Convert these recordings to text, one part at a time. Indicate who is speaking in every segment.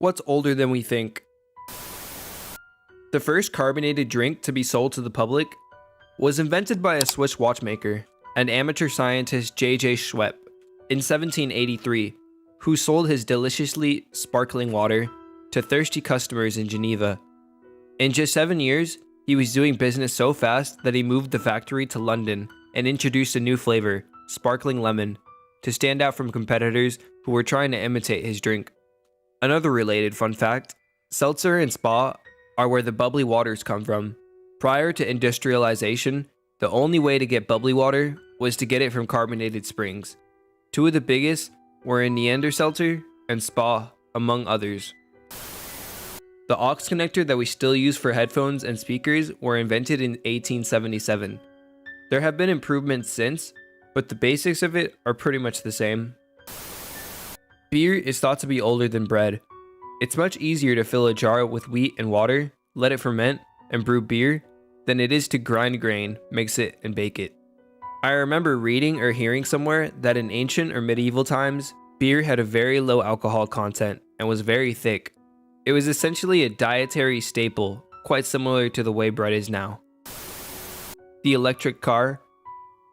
Speaker 1: What's older than we think? The first carbonated drink to be sold to the public was invented by a Swiss watchmaker, an amateur scientist J.J. Schwepp, in 1783, who sold his deliciously sparkling water to thirsty customers in Geneva. In just 7 years, he was doing business so fast that he moved the factory to London and introduced a new flavor, sparkling lemon, to stand out from competitors who were trying to imitate his drink. Another related fun fact, seltzer and spa are where the bubbly waters come from. Prior to industrialization, the only way to get bubbly water was to get it from carbonated springs. Two of the biggest were in Neanderseltzer and Spa, among others. The aux connector that we still use for headphones and speakers were invented in 1877. There have been improvements since, but the basics of it are pretty much the same. Beer is thought to be older than bread. It's much easier to fill a jar with wheat and water, let it ferment, and brew beer than it is to grind grain, mix it, and bake it. I remember reading or hearing somewhere that in ancient or medieval times, beer had a very low alcohol content and was very thick. It was essentially a dietary staple, quite similar to the way bread is now. The electric car.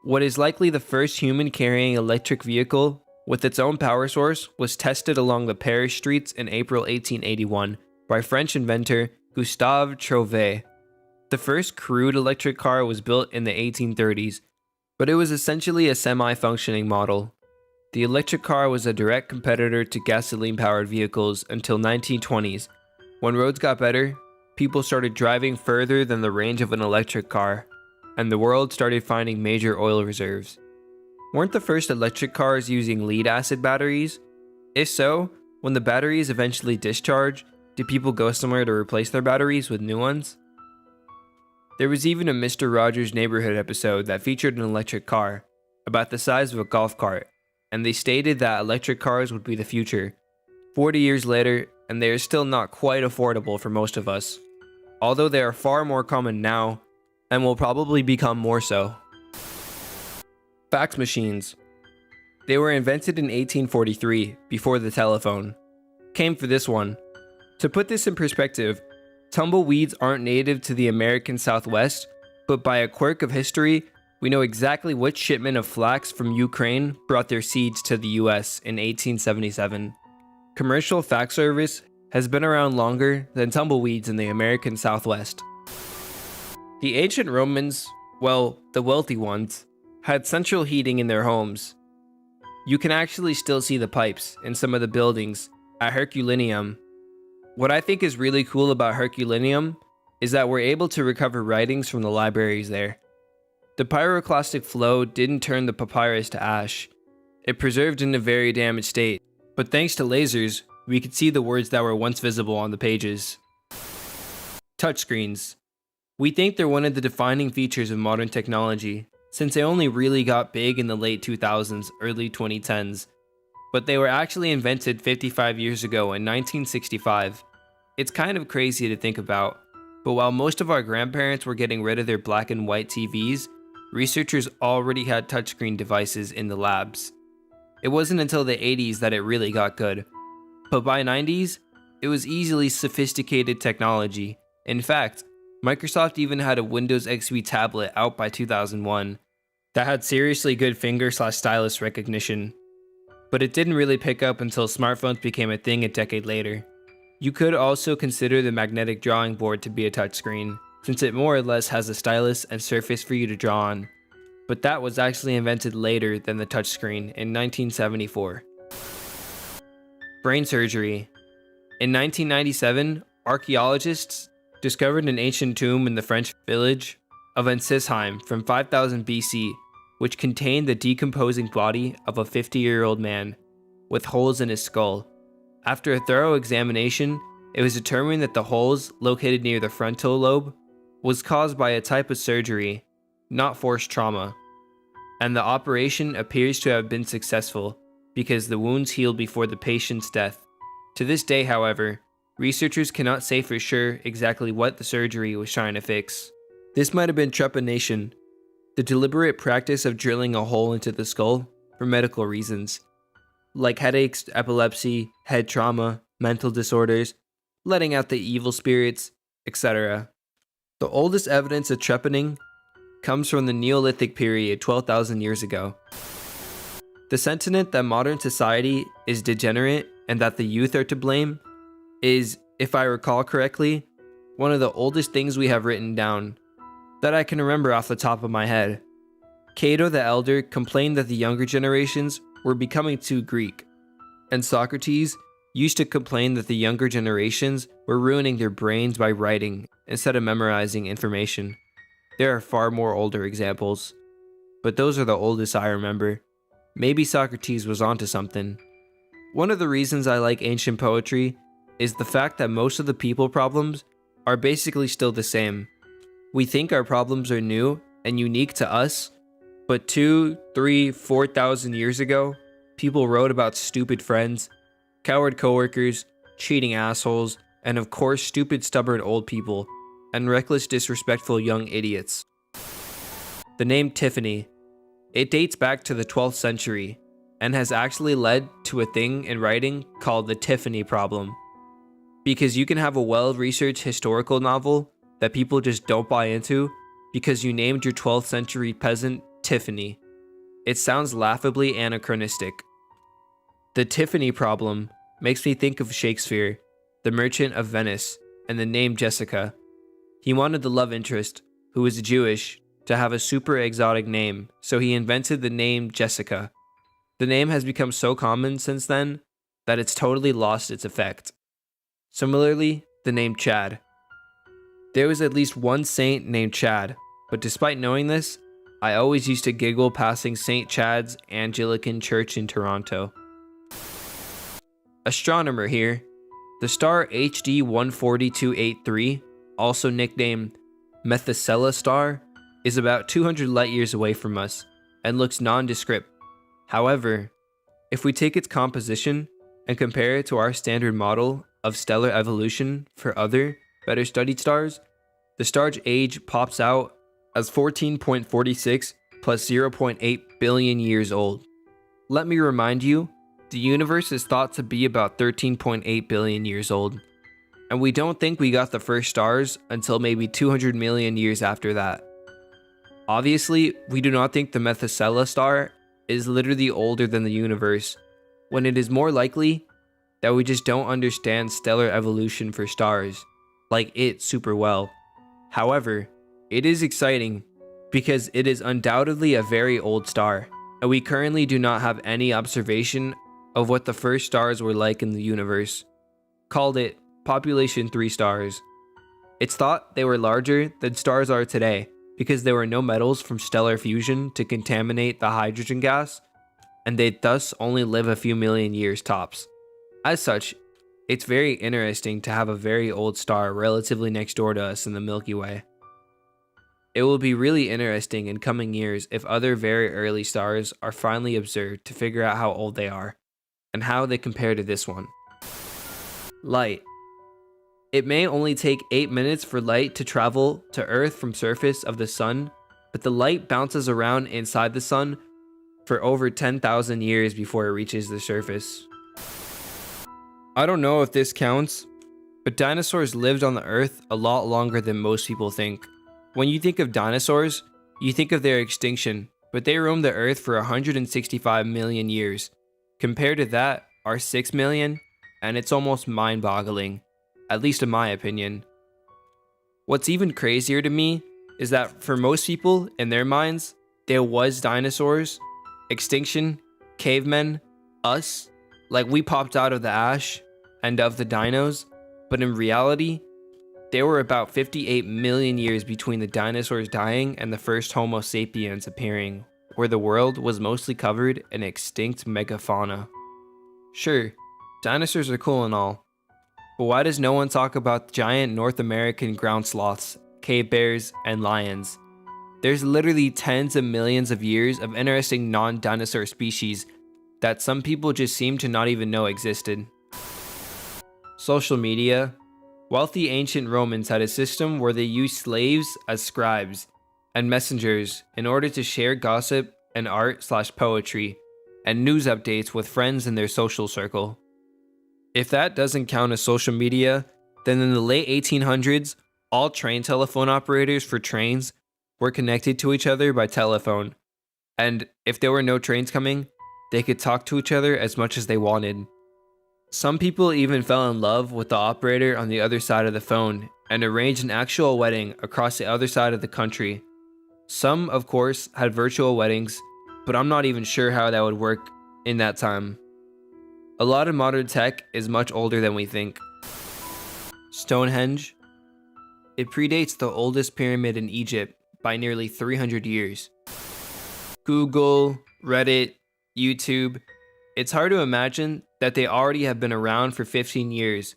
Speaker 1: What is likely the first human-carrying electric vehicle with its own power source was tested along the Paris streets in April 1881 by French inventor Gustave Trouvé. The first crude electric car was built in the 1830s, but it was essentially a semi-functioning model. The electric car was a direct competitor to gasoline-powered vehicles until 1920s. When roads got better, people started driving further than the range of an electric car, and the world started finding major oil reserves. Weren't the first electric cars using lead-acid batteries? If so, when the batteries eventually discharge, did people go somewhere to replace their batteries with new ones? There was even a Mr. Rogers' Neighborhood episode that featured an electric car, about the size of a golf cart, and they stated that electric cars would be the future. 40 years later, and they are still not quite affordable for most of us, although they are far more common now, and will probably become more so. Fax machines. They were invented in 1843, before the telephone. Came for this one. To put this in perspective, tumbleweeds aren't native to the American Southwest, but by a quirk of history, we know exactly which shipment of flax from Ukraine brought their seeds to the US in 1877. Commercial fax service has been around longer than tumbleweeds in the American Southwest. The ancient Romans, well, the wealthy ones, had central heating in their homes. You can actually still see the pipes in some of the buildings at Herculaneum. What I think is really cool about Herculaneum is that we're able to recover writings from the libraries there. The pyroclastic flow didn't turn the papyrus to ash. It preserved in a very damaged state, but thanks to lasers, we could see the words that were once visible on the pages. Touchscreens. We think they're one of the defining features of modern technology, since they only really got big in the late 2000s, early 2010s, but they were actually invented 55 years ago in 1965. It's kind of crazy to think about, but while most of our grandparents were getting rid of their black and white TVs, researchers already had touchscreen devices in the labs. It wasn't until the 80s that it really got good, but by 90s, it was easily sophisticated technology. In fact, Microsoft even had a Windows XP tablet out by 2001 that had seriously good finger/stylus recognition, but it didn't really pick up until smartphones became a thing a decade later. You could also consider the magnetic drawing board to be a touchscreen, since it more or less has a stylus and surface for you to draw on, but that was actually invented later than the touchscreen in 1974. Brain surgery. In 1997, archaeologists discovered an ancient tomb in the French village of Ensisheim from 5000 BC, which contained the decomposing body of a 50-year-old man, with holes in his skull. After a thorough examination, it was determined that the holes, located near the frontal lobe, was caused by a type of surgery, not forced trauma, and the operation appears to have been successful because the wounds healed before the patient's death. To this day, however, researchers cannot say for sure exactly what the surgery was trying to fix. This might have been trepanation, the deliberate practice of drilling a hole into the skull for medical reasons, like headaches, epilepsy, head trauma, mental disorders, letting out the evil spirits, etc. The oldest evidence of trepanning comes from the Neolithic period 12,000 years ago. The sentiment that modern society is degenerate and that the youth are to blame is, if I recall correctly, one of the oldest things we have written down that I can remember off the top of my head. Cato the Elder complained that the younger generations were becoming too Greek, and Socrates used to complain that the younger generations were ruining their brains by writing instead of memorizing information. There are far more older examples, but those are the oldest I remember. Maybe Socrates was onto something. One of the reasons I like ancient poetry is the fact that most of the people problems are basically still the same. We think our problems are new and unique to us, but 2, 3, 4,000 years ago, people wrote about stupid friends, coward coworkers, cheating assholes, and of course stupid stubborn old people, and reckless disrespectful young idiots. The name Tiffany. It dates back to the 12th century, and has actually led to a thing in writing called the Tiffany problem. Because you can have a well-researched historical novel that people just don't buy into because you named your 12th century peasant Tiffany. It sounds laughably anachronistic. The Tiffany problem makes me think of Shakespeare, the Merchant of Venice, and the name Jessica. He wanted the love interest, who was Jewish, to have a super exotic name, so he invented the name Jessica. The name has become so common since then that it's totally lost its effect. Similarly, the name Chad. There was at least one saint named Chad, but despite knowing this, I always used to giggle passing St. Chad's Anglican Church in Toronto. Astronomer here. The star HD 14283, also nicknamed Methuselah star, is about 200 light years away from us and looks nondescript. However, if we take its composition and compare it to our standard model of stellar evolution for other, better studied stars, the star's age pops out as 14.46 plus 0.8 billion years old. Let me remind you, the universe is thought to be about 13.8 billion years old, and we don't think we got the first stars until maybe 200 million years after that. Obviously, we do not think the Methuselah star is literally older than the universe, when it is more likely that we just don't understand stellar evolution for stars, like it, super well. However, it is exciting because it is undoubtedly a very old star, and we currently do not have any observation of what the first stars were like in the universe. Called it population 3 stars. It's thought they were larger than stars are today because there were no metals from stellar fusion to contaminate the hydrogen gas, and they'd thus only live a few million years tops. As such, it's very interesting to have a very old star relatively next door to us in the Milky Way. It will be really interesting in coming years if other very early stars are finally observed to figure out how old they are, and how they compare to this one. Light. It may only take 8 minutes for light to travel to Earth from surface of the sun, but the light bounces around inside the sun for over 10,000 years before it reaches the surface. I don't know if this counts, but dinosaurs lived on the Earth a lot longer than most people think. When you think of dinosaurs, you think of their extinction, but they roamed the Earth for 165 million years. Compared to that, our 6 million, and it's almost mind-boggling, at least in my opinion. What's even crazier to me is that for most people, in their minds, there was dinosaurs, extinction, cavemen, us, like we popped out of the ash and of the dinos, but in reality, there were about 58 million years between the dinosaurs dying and the first Homo sapiens appearing, where the world was mostly covered in extinct megafauna. Sure, dinosaurs are cool and all, but why does no one talk about the giant North American ground sloths, cave bears, and lions? There's literally tens of millions of years of interesting non-dinosaur species that some people just seem to not even know existed. Social media. Wealthy ancient Romans had a system where they used slaves as scribes and messengers in order to share gossip and art/poetry and news updates with friends in their social circle. If that doesn't count as social media, then in the late 1800s, all train telephone operators for trains were connected to each other by telephone. And if there were no trains coming, they could talk to each other as much as they wanted. Some people even fell in love with the operator on the other side of the phone and arranged an actual wedding across the other side of the country. Some, of course, had virtual weddings, but I'm not even sure how that would work in that time. A lot of modern tech is much older than we think. Stonehenge. It predates the oldest pyramid in Egypt by nearly 300 years. Google, Reddit, YouTube. It's hard to imagine that they already have been around for 15 years,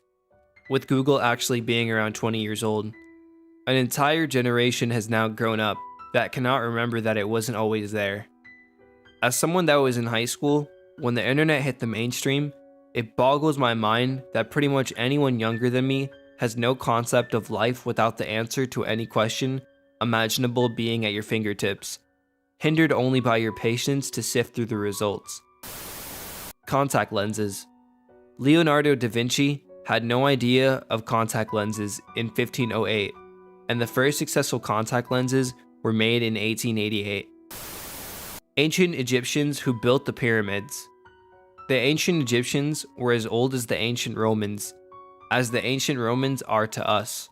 Speaker 1: with Google actually being around 20 years old. An entire generation has now grown up that cannot remember that it wasn't always there. As someone that was in high school, when the internet hit the mainstream, it boggles my mind that pretty much anyone younger than me has no concept of life without the answer to any question imaginable being at your fingertips, hindered only by your patience to sift through the results. Contact lenses. Leonardo da Vinci had no idea of contact lenses in 1508, and the first successful contact lenses were made in 1888. Ancient Egyptians who built the pyramids. The ancient Egyptians were as old as the ancient Romans, as the ancient Romans are to us.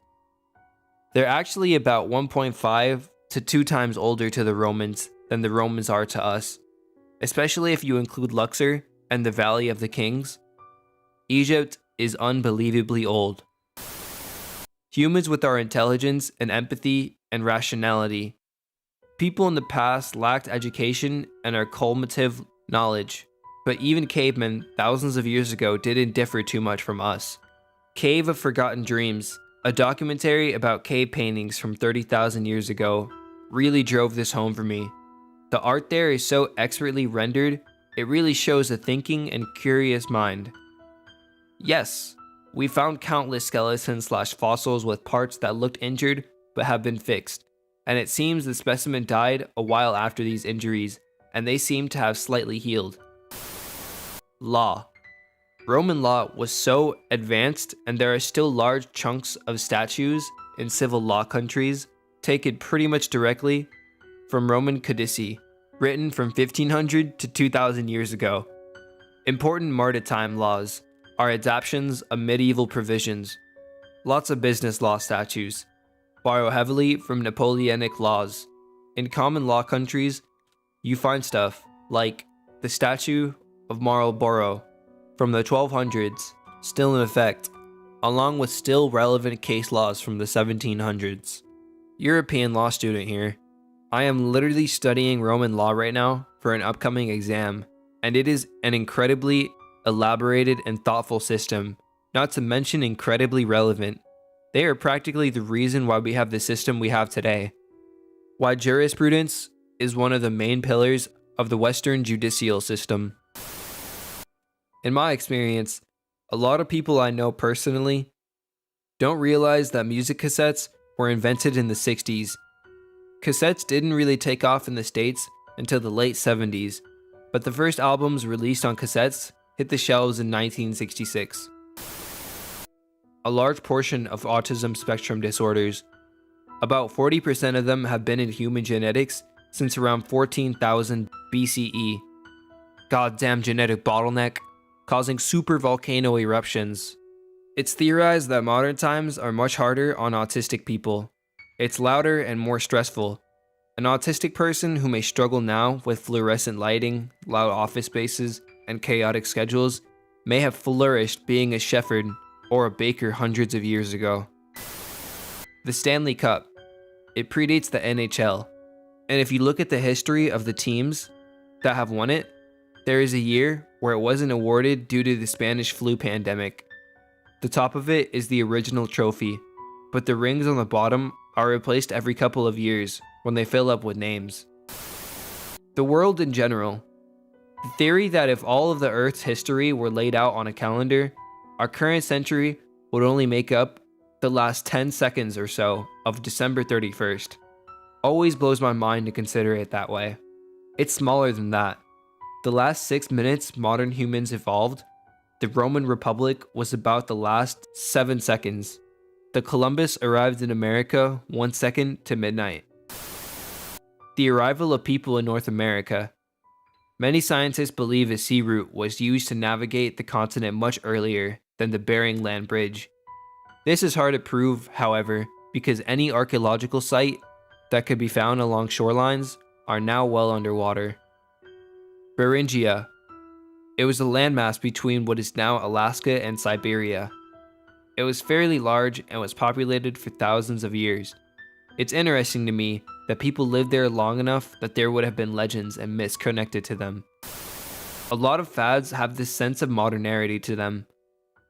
Speaker 1: They're actually about 1.5 to 2 times older to the Romans than the Romans are to us, especially if you include Luxor and the Valley of the Kings. Egypt is unbelievably old. Humans with our intelligence and empathy and rationality. People in the past lacked education and our cumulative knowledge, but even cavemen thousands of years ago didn't differ too much from us. Cave of Forgotten Dreams, a documentary about cave paintings from 30,000 years ago, really drove this home for me. The art there is so expertly rendered, it really shows a thinking and curious mind. Yes, we found countless skeletons/fossils with parts that looked injured but have been fixed, and it seems the specimen died a while after these injuries, and they seem to have slightly healed. Law. Roman law was so advanced, and there are still large chunks of statues in civil law countries taken pretty much directly from Roman codici, written from 1500 to 2000 years ago. Important maritime laws are adaptations of medieval provisions. Lots of business law statues borrow heavily from Napoleonic laws. In common law countries, you find stuff like the Statute of Marlborough from the 1200s, still in effect, along with still relevant case laws from the 1700s. European law student here. I am literally studying Roman law right now for an upcoming exam, and it is an incredibly elaborated and thoughtful system, not to mention incredibly relevant. They are practically the reason why we have the system we have today. Why jurisprudence is one of the main pillars of the Western judicial system. In my experience, a lot of people I know personally don't realize that music cassettes were invented in the 60s. Cassettes didn't really take off in the States until the late 70s, but the first albums released on cassettes hit the shelves in 1966. A large portion of autism spectrum disorders, about 40% of them have been in human genetics since around 14,000 BCE. Goddamn genetic bottleneck, causing supervolcano eruptions. It's theorized that modern times are much harder on autistic people. It's louder and more stressful. An autistic person who may struggle now with fluorescent lighting, loud office spaces, and chaotic schedules may have flourished being a shepherd or a baker hundreds of years ago. The Stanley Cup. It predates the NHL. And if you look at the history of the teams that have won it, there is a year where it wasn't awarded due to the Spanish flu pandemic. The top of it is the original trophy, but the rings on the bottom are replaced every couple of years when they fill up with names. The world in general. The theory that if all of the Earth's history were laid out on a calendar, our current century would only make up the last 10 seconds or so of December 31st. Always blows my mind to consider it that way. It's smaller than that. The last 6 minutes modern humans evolved, the Roman Republic was about the last 7 seconds. The Columbus arrived in America 1 second to midnight. The arrival of people in North America. Many scientists believe a sea route was used to navigate the continent much earlier than the Bering Land Bridge. This is hard to prove, however, because any archaeological site that could be found along shorelines are now well underwater. Beringia. It was a landmass between what is now Alaska and Siberia. It was fairly large and was populated for thousands of years. It's interesting to me that people lived there long enough that there would have been legends and myths connected to them. A lot of fads have this sense of modernity to them,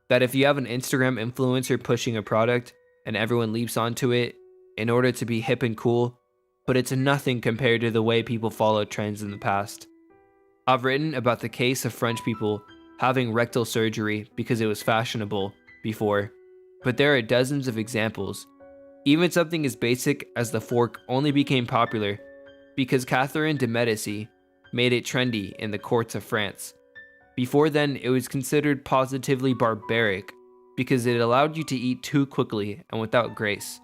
Speaker 1: that if you have an Instagram influencer pushing a product and everyone leaps onto it in order to be hip and cool, but it's nothing compared to the way people followed trends in the past. I've written about the case of French people having rectal surgery because it was fashionable before, but there are dozens of examples. Even something as basic as the fork only became popular because Catherine de Medici made it trendy in the courts of France. Before then, it was considered positively barbaric because it allowed you to eat too quickly and without grace.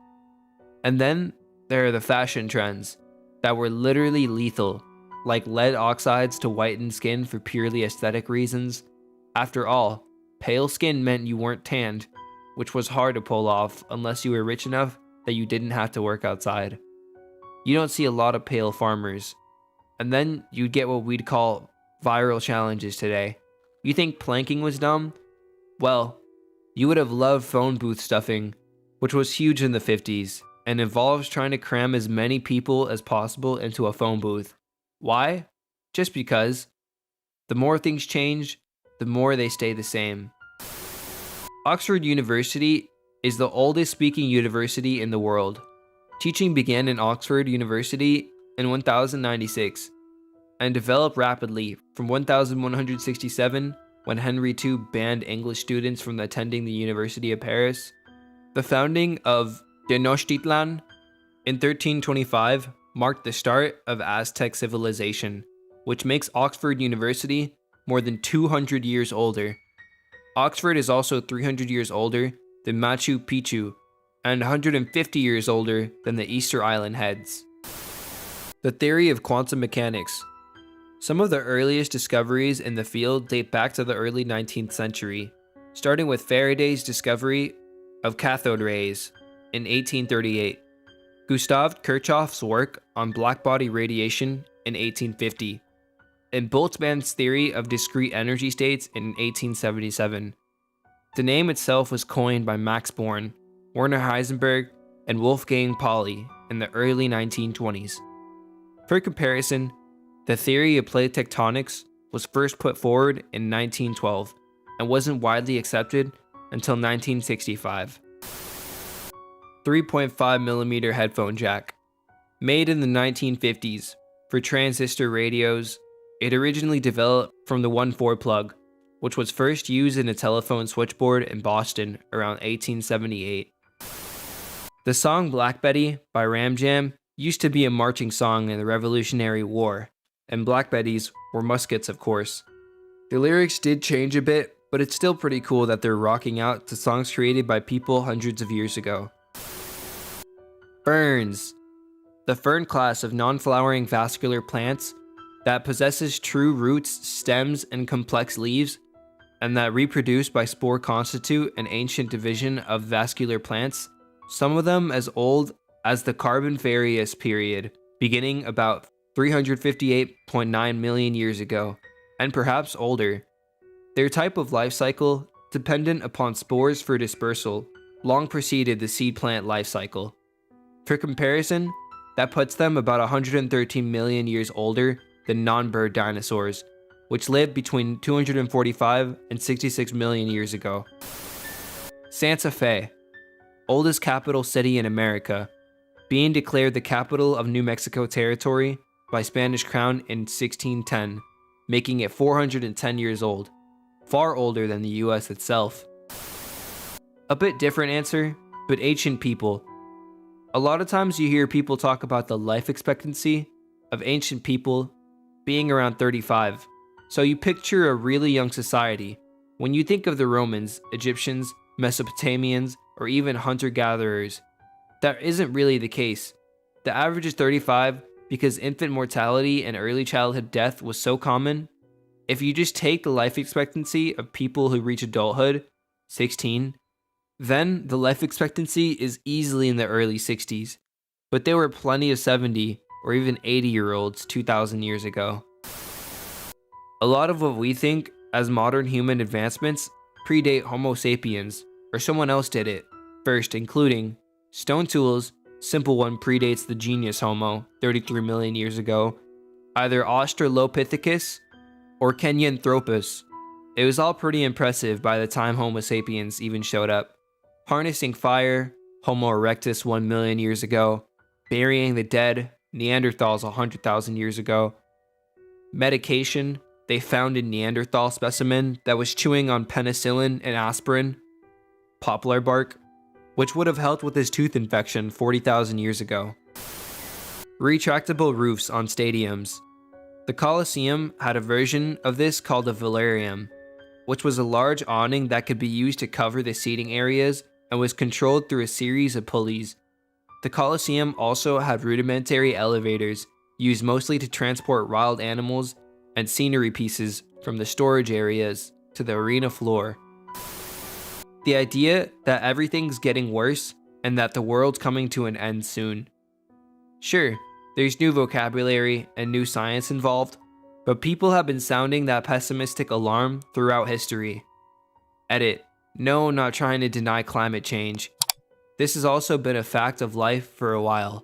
Speaker 1: And then there are the fashion trends that were literally lethal, like lead oxides to whiten skin for purely aesthetic reasons. After all, pale skin meant you weren't tanned, which was hard to pull off unless you were rich enough that you didn't have to work outside. You don't see a lot of pale farmers. And then you'd get what we'd call viral challenges today. You think planking was dumb? Well, you would have loved phone booth stuffing, which was huge in the 50s and involves trying to cram as many people as possible into a phone booth. Why? Just because. The more things change, the more they stay the same. Oxford University is the oldest speaking university in the world. Teaching began in Oxford University in 1096 and developed rapidly from 1167 when Henry II banned English students from attending the University of Paris. The founding of Tenochtitlan in 1325 marked the start of Aztec civilization, which makes Oxford University more than 200 years older. Oxford is also 300 years older than Machu Picchu and 150 years older than the Easter Island Heads. The theory of quantum mechanics. Some of the earliest discoveries in the field date back to the early 19th century, starting with Faraday's discovery of cathode rays in 1838, Gustav Kirchhoff's work on blackbody radiation in 1850, and Boltzmann's theory of discrete energy states in 1877. The name itself was coined by Max Born, Werner Heisenberg, and Wolfgang Pauli in the early 1920s. For comparison, the theory of plate tectonics was first put forward in 1912 and wasn't widely accepted until 1965. 3.5mm headphone jack. Made in the 1950s for transistor radios, it originally developed from the 1.4 plug, which was first used in a telephone switchboard in Boston around 1878. The song Black Betty by Ram Jam used to be a marching song in the Revolutionary War, and Black Betties were muskets, of course. The lyrics did change a bit, but it's still pretty cool that they're rocking out to songs created by people hundreds of years ago. Ferns. The fern class of non-flowering vascular plants that possesses true roots, stems, and complex leaves, and that reproduce by spore constitute an ancient division of vascular plants, some of them as old as the Carboniferous period, beginning about 358.9 million years ago, and perhaps older. Their type of life cycle, dependent upon spores for dispersal, long preceded the seed plant life cycle. For comparison, that puts them about 113 million years older than non-bird dinosaurs, which lived between 245 and 66 million years ago. Santa Fe, oldest capital city in America, being declared the capital of New Mexico Territory by Spanish Crown in 1610, making it 410 years old, far older than the US itself. A bit different answer, but ancient people. A lot of times you hear people talk about the life expectancy of ancient people being around 35, so you picture a really young society, When you think of the Romans, Egyptians, Mesopotamians, or even hunter-gatherers, that isn't really the case. The average is 35 because infant mortality and early childhood death was so common. If you just take the life expectancy of people who reach adulthood, 16, then the life expectancy is easily in the early 60s. But there were plenty of 70 or even 80-year-olds 2,000 years ago. A lot of what we think as modern human advancements predate Homo sapiens, or someone else did it first, including stone tools. Simple one predates the genius Homo 33 million years ago, either Australopithecus or Kenyanthropus. It was all pretty impressive by the time Homo sapiens even showed up. Harnessing fire, Homo erectus 1 million years ago, burying the dead, Neanderthals 100,000 years ago. Medication, they found a Neanderthal specimen that was chewing on penicillin and aspirin, poplar bark, which would have helped with his tooth infection 40,000 years ago. Retractable roofs on stadiums. The Colosseum had a version of this called a velarium, which was a large awning that could be used to cover the seating areas and was controlled through a series of pulleys. The Colosseum also had rudimentary elevators, used mostly to transport wild animals and scenery pieces from the storage areas to the arena floor. The idea that everything's getting worse and that the world's coming to an end soon. Sure, there's new vocabulary and new science involved, but people have been sounding that pessimistic alarm throughout history. Edit. No, not trying to deny climate change. This has also been a fact of life for a while.